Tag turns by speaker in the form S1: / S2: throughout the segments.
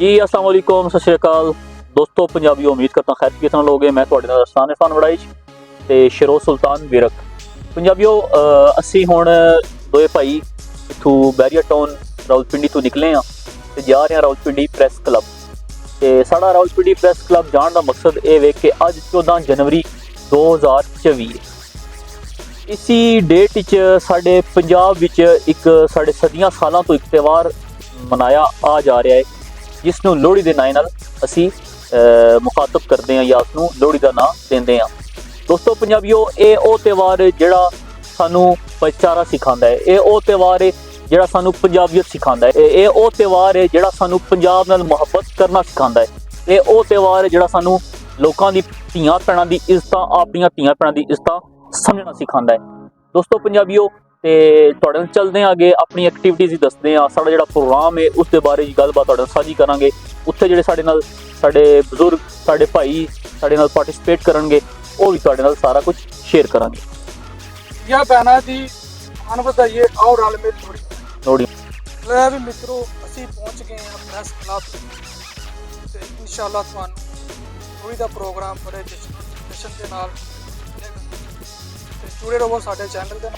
S1: जी अस्सलाम वालेकुम सत श्री अकाल दोस्तों पंजाबी उम्मीद करता खैर की तरह लोग मैं ਤੁਹਾਡੇ ਨਾਲ ਅਰਸਾਨ ਇਰਫਾਨ ਵੜਾਈਚ ਤੇ ਸ਼ਿਰੋ ਸੁਲਤਾਨ ਵਿਰਕ ਪੰਜਾਬੀਓ ਅਸੀਂ ਹੁਣ ਦੋਏ ਭਾਈ ਇਥੋਂ ਬੈਰੀਆ ਟਾਊਨ ਰਾਵਲਪਿੰਡੀ ਤੋਂ ਨਿਕਲੇ ਆ ਤੇ ਜਾ ਰਹੇ ਆ ਰਾਵਲਪਿੰਡੀ ਪ੍ਰੈਸ ਕਲੱਬ ਤੇ ਸਾਡਾ ਰਾਵਲਪਿੰਡੀ ਪ੍ਰੈਸ ਕਲੱਬ ਜਾਣ ਦਾ ਮਕਸਦ ਇਹ ਵੇ ਕਿ ਅੱਜ 14 ਜਨਵਰੀ 2024 इसी डेट साढ़े पंजाब विच एक साढ़े सदियां सालों तो एक त्यौहार मनाया आ जा रहा है जिसनों लोहड़ी के नाम नाल असी मुखातब करते हैं या उसनों लोहड़ी का नाम देंदे हैं। दोस्तों पंजाबियों ये वो त्यौहार जिहड़ा सानू भाईचारा सिखांदा है, ये वो त्यौहार है जिहड़ा सानू पंजाबियत सिखांदा है, ये वो त्यौहार है जिहड़ा सानू पंजाब नाल मुहब्बत करना सिखांदा है, ये वो त्यौहार है जिहड़ा सानू लोकां दी धीआं भैणां दी इज्जतां अपणियां धीआं भैणां दी इज्जतां समझना सिखांदा है। दोस्तों पंजाबियों ते तुहाडे नाल चलदे आं अगे अपनी एक्टिविटीज़ ही दसदे आं साडा जिहड़ा प्रोग्राम है उस दे बारे च गलबात तुहाडे नाल साझी करांगे। उत्थे जिहड़े साडे नाल साडे बजुर्ग साडे भाई साडे नाल पार्टिसिपेट करनगे वो भी तुहाडे नाल सारा कुछ शेयर करांगे।
S2: या बहना जी आन बताइए आओ रल में
S1: लोहड़ी
S2: ले भी मित्रों असी पहुंच गए हैं प्रेस क्लब ते इंशाअल्लाह तुहानू लोहड़ी दा प्रोग्राम बड़े जश्न दे नाल जुड़े रहो साडे चैनल दे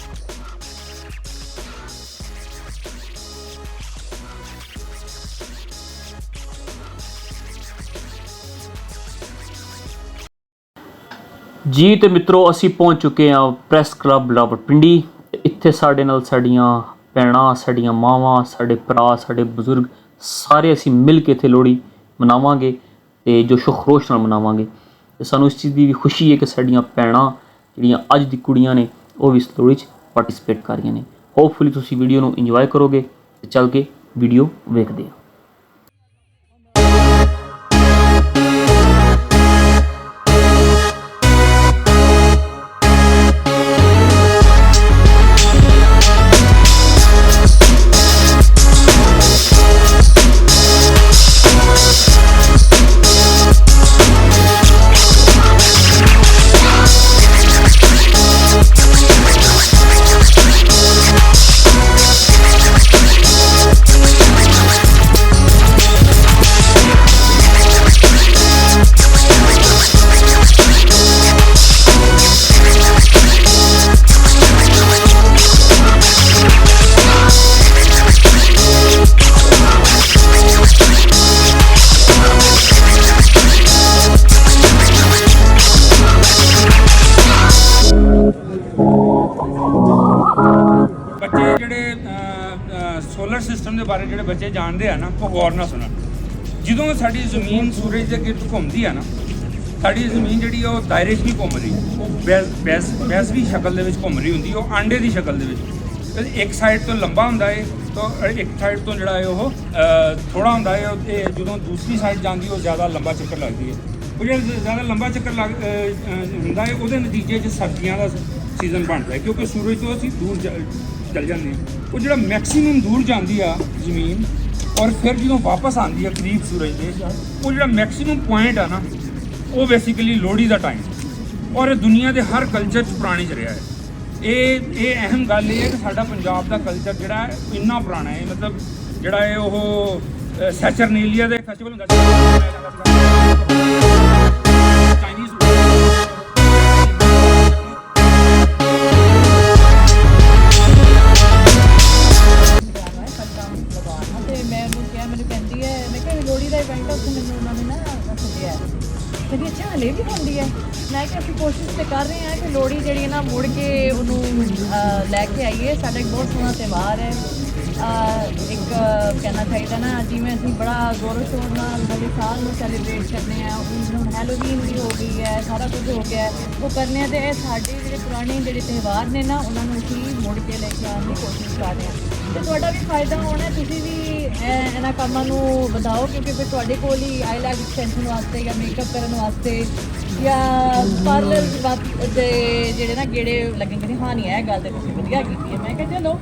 S1: जी। तो मित्रों असी पहुँच चुके हैं प्रैस क्लब रावलपिंडी। इत्थे साडे नाल साडियां भैणां साडियां मावां साडे भरा साडे बजुर्ग सारे असी मिल के इत्थे लोहड़ी मनावांगे ते जोशो खरोश नाल मनावांगे। ते सानू इस चीज़ की भी खुशी है कि साडियां भैणां ਜਿਹੜੀਆਂ ਅੱਜ ਦੀ ਕੁੜੀਆਂ ਨੇ ਉਹ ਵੀ ਇਸ ਲੋਹੜੀ 'ਚ ਪਾਰਟਿਸਿਪੇਟ ਕਰ ਰਹੀਆਂ ਨੇ। ਹੋਪਫੁਲੀ ਤੁਸੀਂ ਵੀਡੀਓ ਨੂੰ ਇੰਜੋਏ ਕਰੋਗੇ ਤੇ ਚੱਲ ਕੇ ਵੀਡੀਓ ਵੇਖਦੇ ਆ।
S3: सोलर सिस्टम के बारे जो बच्चे जानते हैं ना वो गौर ना सुन। जो साड़ी जमीन सूरज के गिरद घूमती है ना साड़ी जमीन जी दायरे भी घूम रही है वैसवी शक्ल के घूम रही होंगी वो आंडे की शक्ल के एक साइड तो लंबा होंगे है तो एक साइड तो जोड़ा है वो थोड़ा होंगे है जो दूसरी साइड जाती है ज़्यादा लंबा चक्कर लगती है। वो जो ज़्यादा लंबा चक्कर होंगे है वो नतीजे सर्दियों का सीजन बनता है क्योंकि सूरज तो असी दूर चल जाते हैं। वो जो मैक्सीमम दूर जाती है जमीन और फिर जो वापस आती है करीब सूरज के वो जो मैक्सीमम पॉइंट है ना वो बेसिकली लोहड़ी का टाइम और दुनिया के हर कल्चर पुराने च रहा है। ये अहम गल ये है कि साडा पंजाब का कल्चर जोड़ा है इन्ना पुराना है मतलब जोड़ा है वो सैचरनेलिया का फैसटिवल
S4: कभी अच्छा हले भी होंगी है मैं कि अभी कोशिश तो कर रहे हैं कि लोहड़ी जी ना मुड़ के उन्होंने लैके आईए। साढ़ा एक बहुत सोहना त्यौहार है एक कहना चाहिए ना जिमें अभी बड़ा जोरों शोर नवे साल में सैलीब्रेट करने हैं हूँ हैलोवीन भी हो गई है सारा कुछ हो गया है वो करने तो साढ़े जो पुराने जो त्यौहार ने ना उन्होंने अभी मुड़ के लेके आने की कोशिश कर रहे हैं। तो थोड़ा भी फायदा होना तुसी भी इन्हां कामां नूं वधाओ क्योंकि फिर तुहाडे कोल ही आईलैश एक्सटेंशन वास्ते या मेकअप करने वास्ते या पार्लर दे जेहड़े ना गेड़े लगेंगे। हाँ नहीं है गल तो तुसीं वधिया कीती है मैं कहा चलो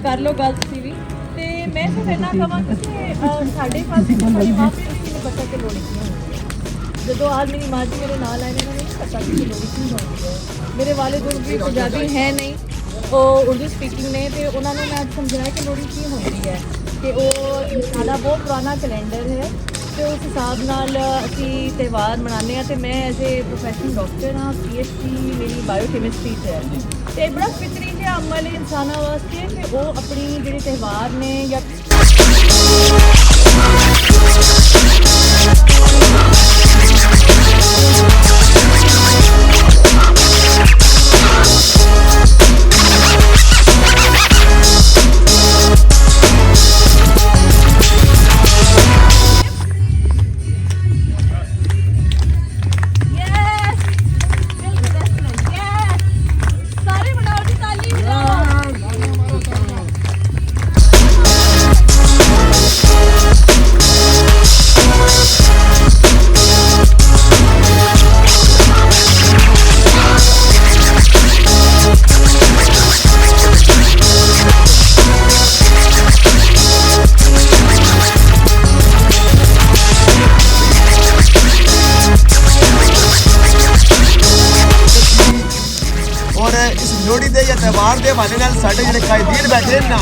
S4: कर लो गल तुसीं भी ते मैं सिर्फ इन्ना कहांगी कि साडे पासे साडे माँ प्यो भी नहीं पता कि लोहड़ी की होंदी है। जो आज मेरी माँ जी मेरे नाल आए ने उन्होंने नहीं पता कि लोहड़ी की होंदी है। मेरे वालिद भी पंजाबी है नहीं वो उर्दू स्पीकिंग ने तो उन्होंने मैं समझाया कि लोहड़ी की होंदी है ਕਿ ਉਹ ਸਾਡਾ ਬਹੁਤ ਪੁਰਾਣਾ ਕੈਲੰਡਰ ਹੈ ਤੇ ਉਸ ਹਿਸਾਬ ਨਾਲ ਅਸੀਂ ਤਿਉਹਾਰ ਮਨਾਉਂਦੇ ਹਾਂ। ਤੇ ਮੈਂ ਐਜ਼ ਏ ਪ੍ਰੋਫੈਸ਼ਨਲ ਡਾਕਟਰ ਹਾਂ, PhD ਮੇਰੀ ਬਾਇਓਕੈਮਿਸਟਰੀ 'ਚ ਹੈ ਤੇ ਬੜਾ ਫਿਤਰੀ ਜਿਹਾ ਅਮਲ ਹੈ ਇਨਸਾਨਾਂ ਵਾਸਤੇ ਕਿ ਉਹ ਆਪਣੀ ਜਿਹੜੇ ਤਿਉਹਾਰ ਨੇ ਜਾਂ
S5: ਲੋਹੜੀ ਦੇ ਜਾਂ ਤਿਉਹਾਰ ਦੇ ਹਵਾਲੇ ਨਾਲ ਸਾਡੇ ਜਿਹੜੇ ਕਾਇਦੀਨ ਬੈਠੇ ਨੇ ਨਾ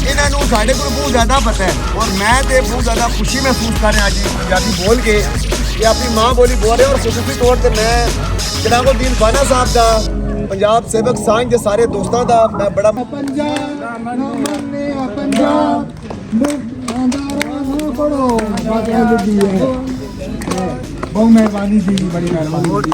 S5: ਇਹਨਾਂ ਨੂੰ ਸਾਡੇ ਕੋਲ ਬਹੁਤ ਜ਼ਿਆਦਾ ਪਤਾ ਹੈ ਔਰ ਮੈਂ ਤੇ ਬਹੁਤ ਜ਼ਿਆਦਾ ਖੁਸ਼ੀ ਮਹਿਸੂਸ ਕਰ ਰਿਹਾ ਅੱਜ ਪੰਜਾਬੀ ਬੋਲ ਕੇ ਕਿ ਆਪਣੀ ਮਾਂ ਬੋਲੀ ਬੋਲ ਰਿਹਾ ਔਰ ਖੁਸ਼ੀ ਤੌਰ ਤੇ ਮੈਂ ਜਲਾਲੁਦੀਨ ਬਾਣਾ ਸਾਹਿਬ ਦਾ ਪੰਜਾਬ ਸੇਵਕ ਸਾਂਝ ਦੇ ਸਾਰੇ ਦੋਸਤਾਂ ਦਾ ਮੈਂ ਬੜਾ
S6: बहुत मेहरबानी दी, बड़ी मेहरबानी।